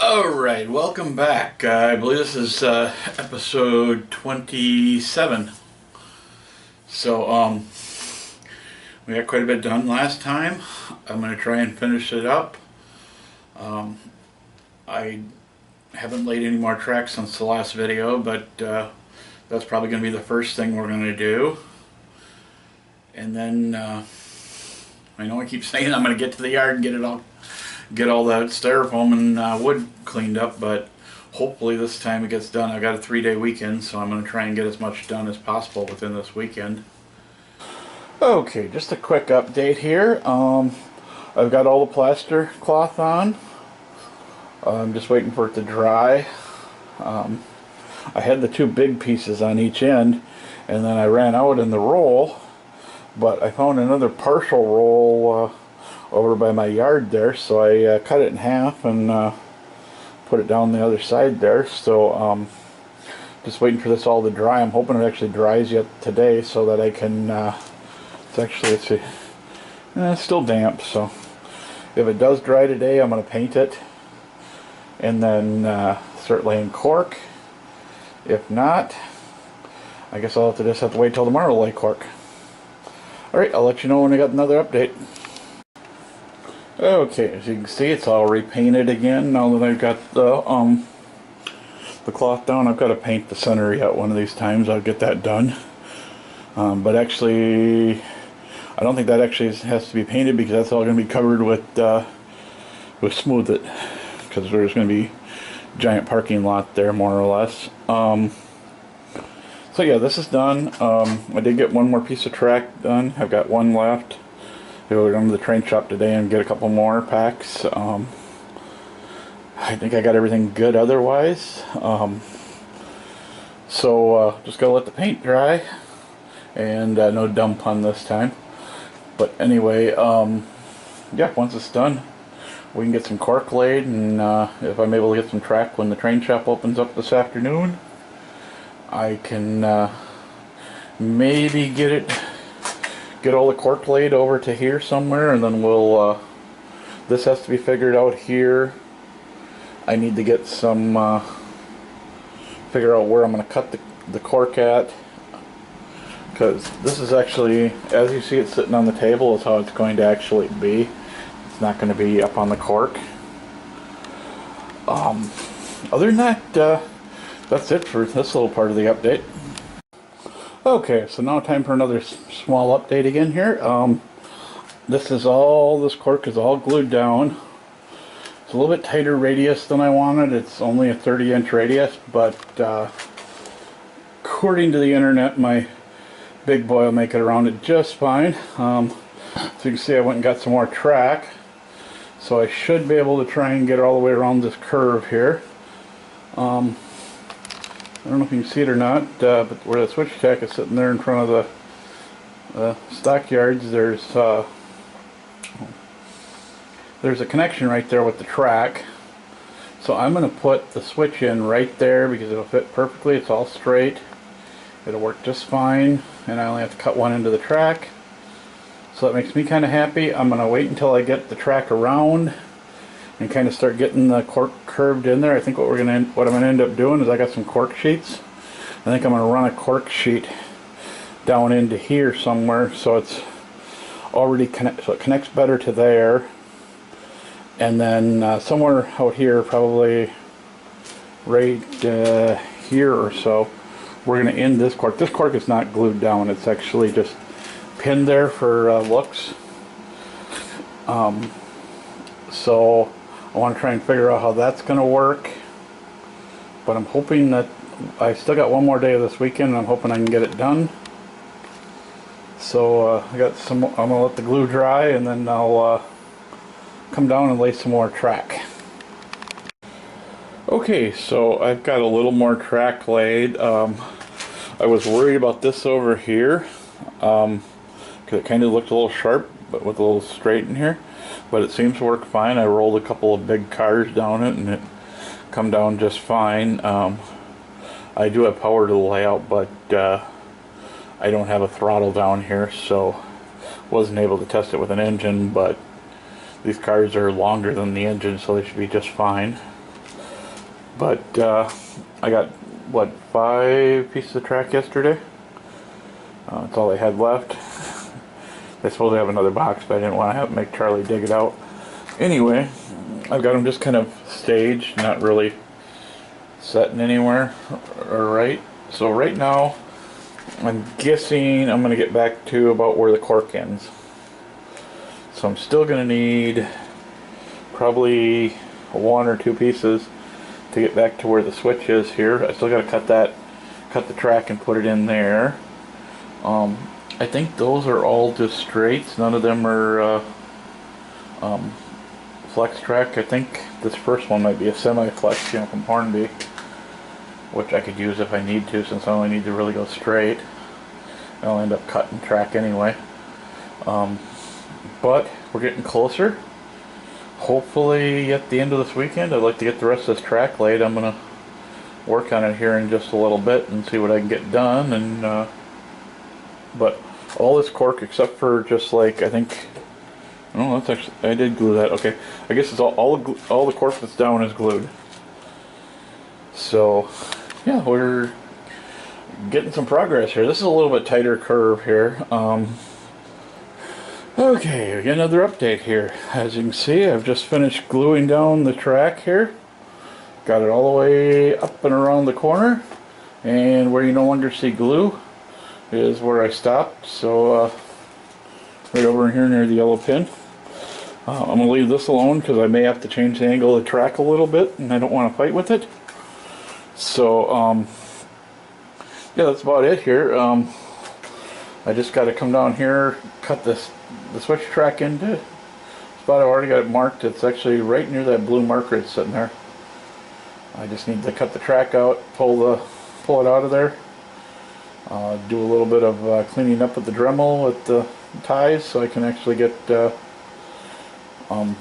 Alright, welcome back. I believe this is episode 27. So, we got quite a bit done last time. I'm going to try and finish it up. I haven't laid any more tracks since the last video, but that's probably going to be the first thing we're going to do. And then, I know I keep saying I'm going to get to the yard and get all that styrofoam and wood cleaned up, but hopefully this time it gets done. I got a 3-day weekend, so I'm going to try and get as much done as possible within this weekend. Okay, just a quick update here. I've got all the plaster cloth on. I'm just waiting for it to dry. I had the two big pieces on each end, and then I ran out in the roll, but I found another partial roll over by my yard there, so I cut it in half and put it down the other side there. So just waiting for this all to dry. I'm hoping it actually dries yet today so that I can it's actually, let's see, it's still damp, so if it does dry today I'm going to paint it and then start laying cork. If not, I guess I'll just have to wait till tomorrow to lay cork. Alright, I'll let you know when I got another update. Okay, as you can see, it's all repainted again now that I've got the cloth down. I've got to paint the center yet one of these times. I'll get that done. But actually, I don't think that actually has to be painted because that's all going to be covered with Smooth It, because there's going to be a giant parking lot there, more or less. So yeah, this is done. I did get one more piece of track done. I've got one left. Go down to the train shop today and get a couple more packs. I think I got everything good otherwise. So just gotta let the paint dry, and no dumb pun this time. But anyway, yeah, once it's done, we can get some cork laid, and if I'm able to get some track when the train shop opens up this afternoon, I can maybe get all the cork laid over to here somewhere, and then we'll this has to be figured out here. I need to get some figure out where I'm going to cut the cork at, because this is actually, as you see it sitting on the table, is how it's going to actually be. It's not going to be up on the cork. Other than that, that's it for this little part of the update. Okay, so now time for another small update again here. This cork is all glued down. It's a little bit tighter radius than I wanted. It's only a 30-inch radius, but according to the internet, my big boy will make it around it just fine. So you can see I went and got some more track. So I should be able to try and get it all the way around this curve here. I don't know if you can see it or not, but where the switch tack is sitting there in front of the stockyards, there's a connection right there with the track. So I'm going to put the switch in right there because it'll fit perfectly. It's all straight. It'll work just fine, and I only have to cut one into the track. So that makes me kind of happy. I'm going to wait until I get the track around and kind of start getting the cork curved in there. I think what I'm going to end up doing is I got some cork sheets. I think I'm going to run a cork sheet down into here somewhere so it's already so it connects better to there. And then somewhere out here, probably right here or so, we're going to end this cork. This cork is not glued down. It's actually just pinned there for looks. So I want to try and figure out how that's going to work, but I'm hoping that I still got one more day of this weekend, and I'm hoping I can get it done. So I'm going to let the glue dry, and then I'll come down and lay some more track. Okay, so I've got a little more track laid. I was worried about this over here because it kind of looked a little sharp, but with a little straight in here. But it seems to work fine. I rolled a couple of big cars down it, and it come down just fine. I do have power to the layout, but I don't have a throttle down here, so wasn't able to test it with an engine. But these cars are longer than the engine, so they should be just fine. But I got, what, 5 pieces of track yesterday? That's all they had left. They supposed to have another box, but I didn't want to have make Charlie dig it out. Anyway, I've got them just kind of staged, not really setting anywhere or right. So right now, I'm guessing I'm going to get back to about where the cork ends. So I'm still going to need probably 1 or 2 pieces to get back to where the switch is here. I still got to cut the track and put it in there. I think those are all just straights. None of them are flex track. I think this first one might be a semi-flex, you know, from Hornby, which I could use if I need to, since I only need to really go straight. I'll end up cutting track anyway. But we're getting closer. Hopefully at the end of this weekend, I'd like to get the rest of this track laid. I'm gonna work on it here in just a little bit and see what I can get done. And but all this cork, except for just like, I think, oh, that's actually, I did glue that. Okay, I guess it's all the cork that's down is glued. So yeah, we're getting some progress here. This is a little bit tighter curve here. Okay, we got another update here. As you can see, I've just finished gluing down the track here. Got it all the way up and around the corner, and where you no longer see glue is where I stopped. So right over in here near the yellow pin. I'm going to leave this alone because I may have to change the angle of the track a little bit, and I don't want to fight with it. So yeah, that's about it here. I just got to come down here, cut the switch track into spot. I've already got it marked. It's actually right near that blue marker that's sitting there. I just need to cut the track out, pull it out of there. Do a little bit of cleaning up with the Dremel with the ties, so I can actually get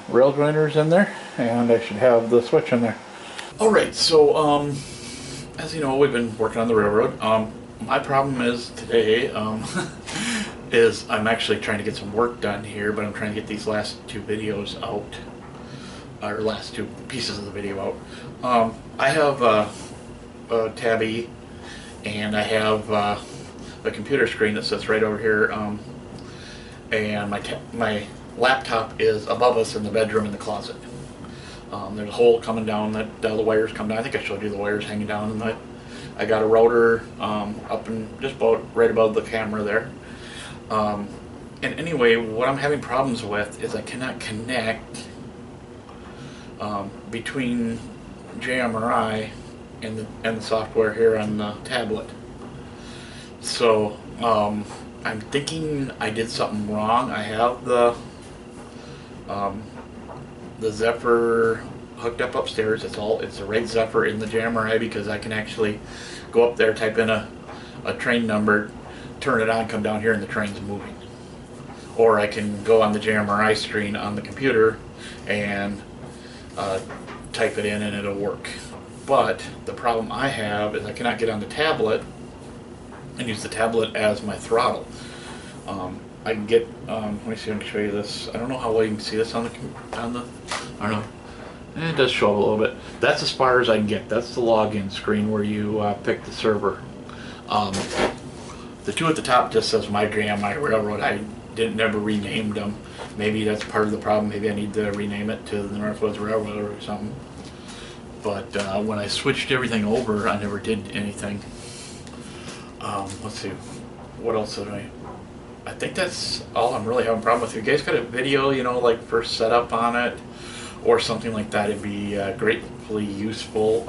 rail joiners in there, and I should have the switch in there. Alright, so as you know, we've been working on the railroad. My problem is today is I'm actually trying to get some work done here, but I'm trying to get these last 2 videos out, or last 2 pieces of the video out. I have a tabby, and I have a computer screen that sits right over here, and my laptop is above us in the bedroom in the closet. There's a hole coming down that the wires come down. I think I showed you the wires hanging down, and I got a router up and just about right above the camera there. And anyway, what I'm having problems with is I cannot connect between JMRI and the software here on the tablet. So I'm thinking I did something wrong. I have the Zephyr hooked up upstairs. It's the right Zephyr in the JMRI, because I can actually go up there, type in a train number, turn it on, come down here, and the train's moving. Or I can go on the JMRI screen on the computer and type it in and it'll work. But the problem I have is I cannot get on the tablet and use the tablet as my throttle. I can get, let me see if I can show you this. I don't know how well you can see this on the, I don't know. It does show up a little bit. That's as far as I can get. That's the login screen where you pick the server. The 2 at the top just says my jam, my railroad. I never renamed them. Maybe that's part of the problem. Maybe I need to rename it to the Northwoods Railroad or something. But when I switched everything over, I never did anything. Let's see, what else did I think that's all I'm really having a problem with. If you guys got a video, you know, like first setup on it or something like that, it'd be greatly useful.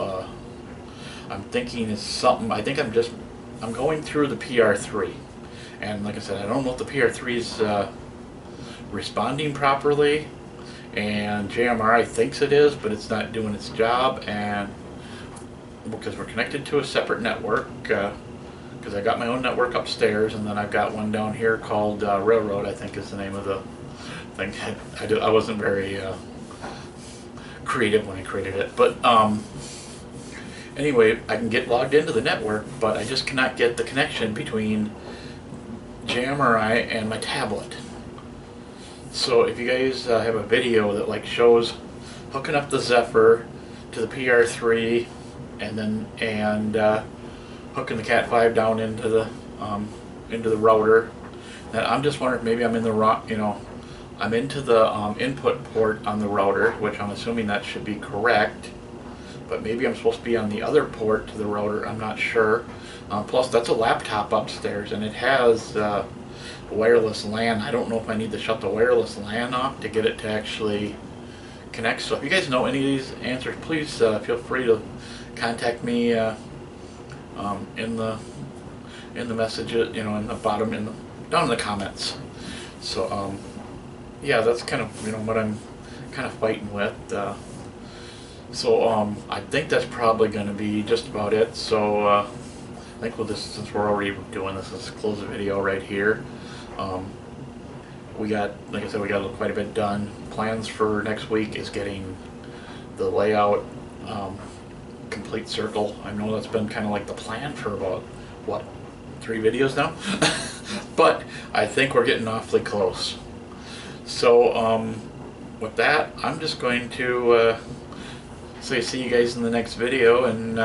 I'm thinking it's something, I think I'm going through the PR3, and like I said, I don't know if the PR3 is responding properly, and JMRI thinks it is, but it's not doing its job. And because we're connected to a separate network, because I got my own network upstairs, and then I've got one down here called Railroad, I think is the name of the thing. I wasn't very creative when I created it, but anyway, I can get logged into the network, but I just cannot get the connection between JMRI and my tablet. So if you guys have a video that like shows hooking up the Zephyr to the PR3 and hooking the Cat 5 down into the router. And I'm just wondering if maybe I'm in the wrong, I'm into the input port on the router, which I'm assuming that should be correct. But maybe I'm supposed to be on the other port to the router. I'm not sure. Plus, that's a laptop upstairs, and it has wireless LAN. I don't know if I need to shut the wireless LAN off to get it to actually connect. So if you guys know any of these answers, please feel free to contact me in the messages, in the bottom, down in the comments. So yeah, that's kind of what I'm kind of fighting with. So I think that's probably going to be just about it. So I think we'll just, since we're already doing this, let's close the video right here. We got, like I said, we got quite a bit done. Plans for next week is getting the layout complete circle. I know that's been kind of like the plan for about, what, 3 videos now? But I think we're getting awfully close. So with that, I'm just going to say see you guys in the next video, and